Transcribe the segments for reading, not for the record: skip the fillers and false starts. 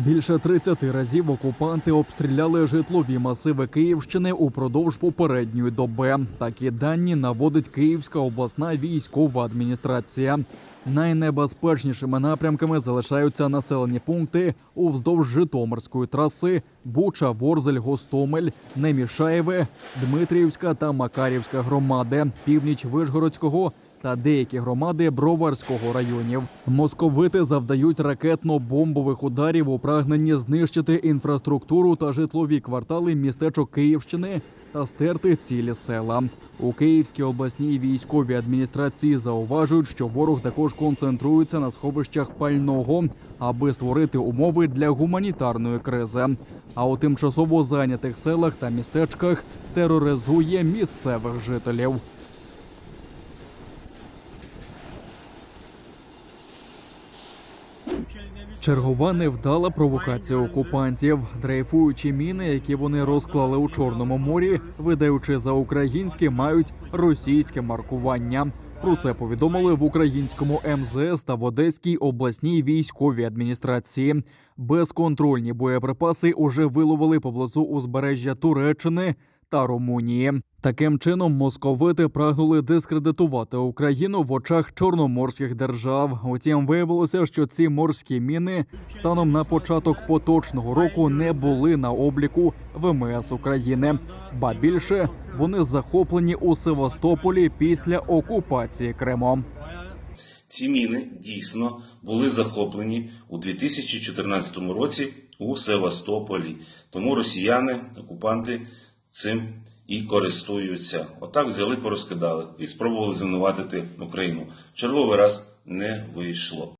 Більше 30 разів окупанти обстріляли житлові масиви Київщини упродовж попередньої доби. Такі дані наводить Київська обласна військова адміністрація. Найнебезпечнішими напрямками залишаються населені пункти уздовж Житомирської траси Буча, Ворзель, Гостомель, Немішаєве, Дмитріївська та Макарівська громади, північ Вишгородського та деякі громади Броварського районів. Московити завдають ракетно-бомбових ударів у прагненні знищити інфраструктуру та житлові квартали містечок Київщини та стерти цілі села. У Київській обласній військовій адміністрації зауважують, що ворог також концентрується на сховищах пального, аби створити умови для гуманітарної кризи. А у тимчасово зайнятих селах та містечках тероризує місцевих жителів. Чергова невдала провокація окупантів. Дрейфуючі міни, які вони розклали у Чорному морі, видаючи за українські, мають російське маркування. Про це повідомили в українському МЗС та в Одеській обласній військовій адміністрації. Безконтрольні боєприпаси уже виловили поблизу узбережжя Туреччини та Румунії. Таким чином, московити прагнули дискредитувати Україну в очах чорноморських держав. Утім, виявилося, що ці морські міни станом на початок поточного року не були на обліку ВМС України. Ба більше, вони захоплені у Севастополі після окупації Криму. Ці міни дійсно були захоплені у 2014 році у Севастополі. Тому росіяни, окупанти цим і користуються. Отак взяли, порозкидали і спробували звинуватити Україну. Черговий раз не вийшло.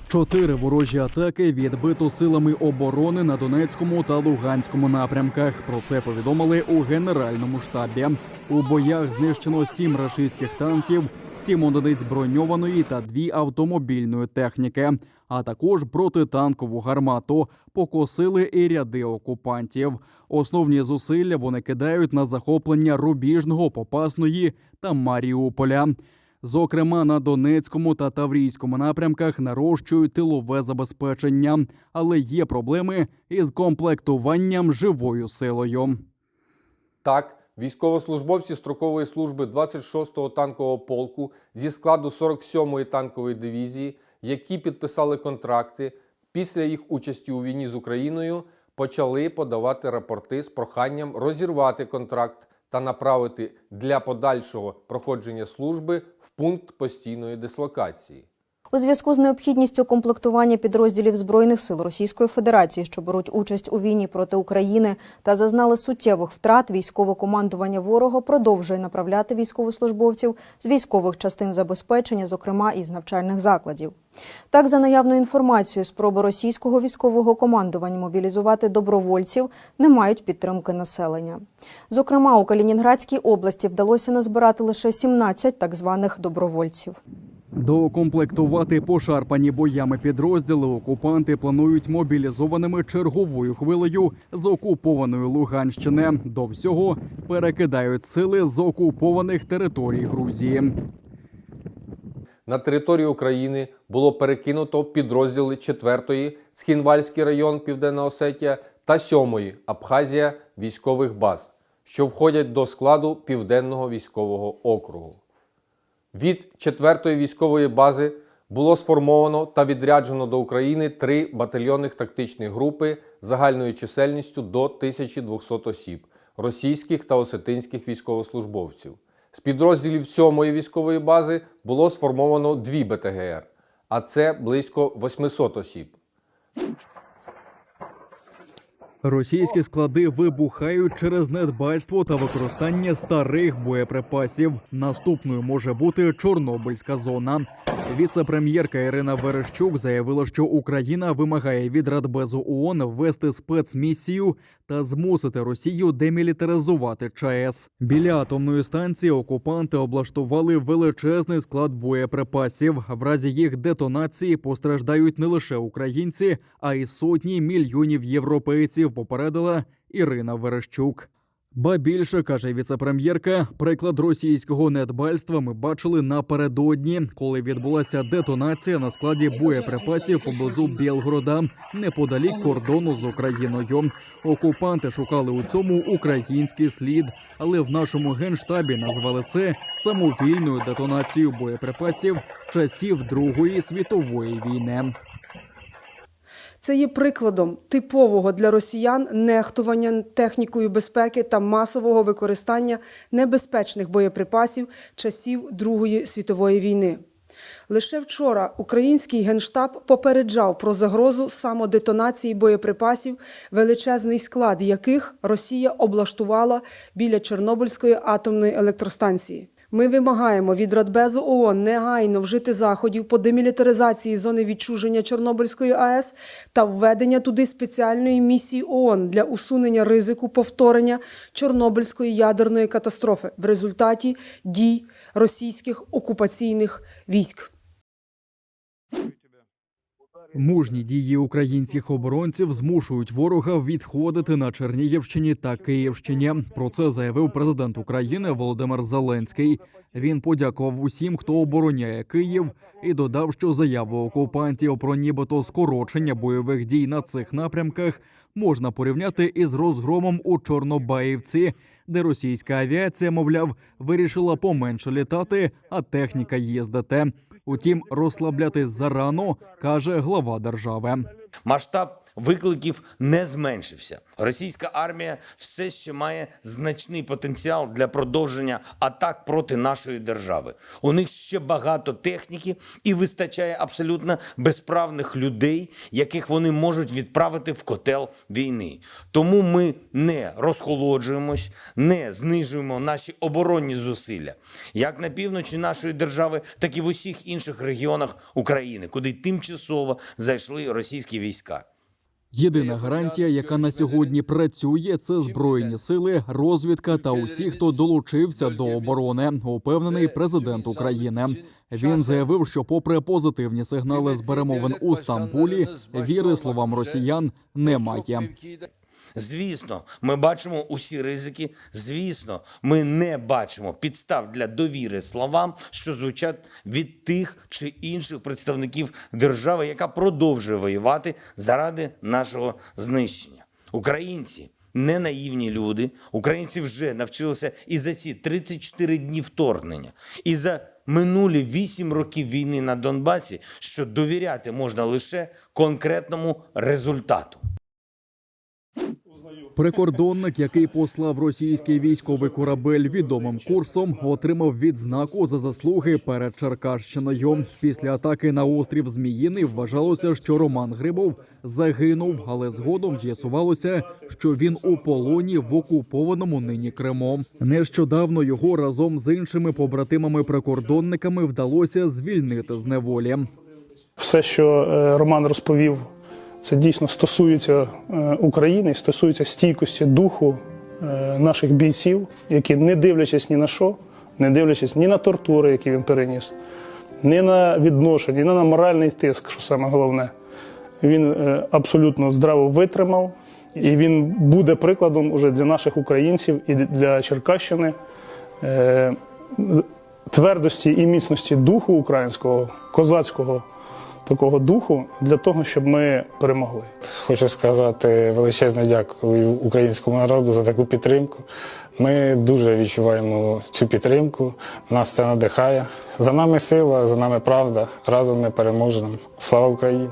4 ворожі атаки відбито силами оборони на Донецькому та Луганському напрямках. Про це повідомили у Генеральному штабі. У боях знищено 7 рашистських танків, 7 одиниць броньованої та 2 автомобільної техніки, а також протитанкову гармату. Покосили і ряди окупантів. Основні зусилля вони кидають на захоплення Рубіжного, Попасної та Маріуполя. Зокрема, на Донецькому та Таврійському напрямках нарощують тилове забезпечення, але є проблеми із комплектуванням живою силою. Так, військовослужбовці строкової служби 26-го танкового полку зі складу 47-ї танкової дивізії, які підписали контракти, після їх участі у війні з Україною почали подавати рапорти з проханням розірвати контракт та направити для подальшого проходження служби в пункт постійної дислокації. У зв'язку з необхідністю комплектування підрозділів Збройних сил Російської Федерації, що беруть участь у війні проти України та зазнали суттєвих втрат, військове командування ворога продовжує направляти військовослужбовців з військових частин забезпечення, зокрема із навчальних закладів. Так, за наявною інформацією, спроби російського військового командування мобілізувати добровольців не мають підтримки населення. Зокрема, у Калінінградській області вдалося назбирати лише 17 так званих добровольців. Доукомплектувати пошарпані боями підрозділи окупанти планують мобілізованими черговою хвилею з окупованої Луганщини. До всього перекидають сили з окупованих територій Грузії. На територію України було перекинуто підрозділи 4-ї Цхінвальський район, Південна Осетія та 7-ї Абхазія військових баз, що входять до складу Південного військового округу. Від 4-ї військової бази було сформовано та відряджено до України 3 батальйонних тактичних групи загальною чисельністю до 1200 осіб російських та осетинських військовослужбовців. З підрозділів 7-ї військової бази було сформовано 2 БТГР, а це близько 800 осіб. Російські склади вибухають через недбальство та використання старих боєприпасів. Наступною може бути Чорнобильська зона. Віце-прем'єрка Ірина Верещук заявила, що Україна вимагає від Радбезу ООН ввести спецмісію та змусити Росію демілітаризувати ЧАЕС. Біля атомної станції окупанти облаштували величезний склад боєприпасів. В разі їх детонації постраждають не лише українці, а й сотні мільйонів європейців, попередила Ірина Верещук. Ба більше, каже віце-прем'єрка, приклад російського недбальства ми бачили напередодні, коли відбулася детонація на складі боєприпасів поблизу Білгорода, неподалік кордону з Україною. Окупанти шукали у цьому український слід, але в нашому генштабі назвали це самовільною детонацією боєприпасів часів Другої світової війни. Це є прикладом типового для росіян нехтування технікою безпеки та масового використання небезпечних боєприпасів часів Другої світової війни. Лише вчора український Генштаб попереджав про загрозу самодетонації боєприпасів, величезний склад яких Росія облаштувала біля Чорнобильської атомної електростанції. Ми вимагаємо від Радбезу ООН негайно вжити заходів по демілітаризації зони відчуження Чорнобильської АЕС та введення туди спеціальної місії ООН для усунення ризику повторення Чорнобильської ядерної катастрофи в результаті дій російських окупаційних військ. Мужні дії українських оборонців змушують ворога відходити на Чернігівщині та Київщині. Про це заявив президент України Володимир Зеленський. Він подякував усім, хто обороняє Київ, і додав, що заяву окупантів про нібито скорочення бойових дій на цих напрямках можна порівняти із розгромом у Чорнобаївці, де російська авіація, мовляв, вирішила поменше літати, а техніка їздити. Утім, розслаблятись зарано, каже глава держави. Масштаб викликів не зменшився. Російська армія все ще має значний потенціал для продовження атак проти нашої держави. У них ще багато техніки і вистачає абсолютно безправних людей, яких вони можуть відправити в котел війни. Тому ми не розхолоджуємось, не знижуємо наші оборонні зусилля. Як на півночі нашої держави, так і в усіх інших регіонах України, куди тимчасово зайшли російські війська. Єдина гарантія, яка на сьогодні працює, це Збройні сили, розвідка та усі, хто долучився до оборони, упевнений президент України. Він заявив, що попри позитивні сигнали з перемовин у Стамбулі, віри словам росіян немає. Звісно, ми бачимо усі ризики. Звісно, ми не бачимо підстав для довіри словам, що звучать від тих чи інших представників держави, яка продовжує воювати заради нашого знищення. Українці не наївні люди. Українці вже навчилися і за ці 34 дні вторгнення, і за минулі 8 років війни на Донбасі, що довіряти можна лише конкретному результату. Прикордонник, який послав російський військовий корабель відомим курсом, отримав відзнаку за заслуги перед Черкащиною. Після атаки на острів Зміїний вважалося, що Роман Грибов загинув, але згодом з'ясувалося, що він у полоні в окупованому нині Криму. Нещодавно його разом з іншими побратимами-прикордонниками вдалося звільнити з неволі. Все, що Роман розповів, це дійсно стосується України, стосується стійкості духу наших бійців, які, не дивлячись ні на що, не дивлячись ні на тортури, які він переніс, ні на відношення, ні на моральний тиск, що саме головне, він абсолютно здраво витримав. І він буде прикладом уже для наших українців і для Черкащини твердості і міцності духу українського, козацького такого духу, для того, щоб ми перемогли. Хочу сказати величезне дякую українському народу за таку підтримку. Ми дуже відчуваємо цю підтримку, нас це надихає. За нами сила, за нами правда, разом ми переможемо. Слава Україні!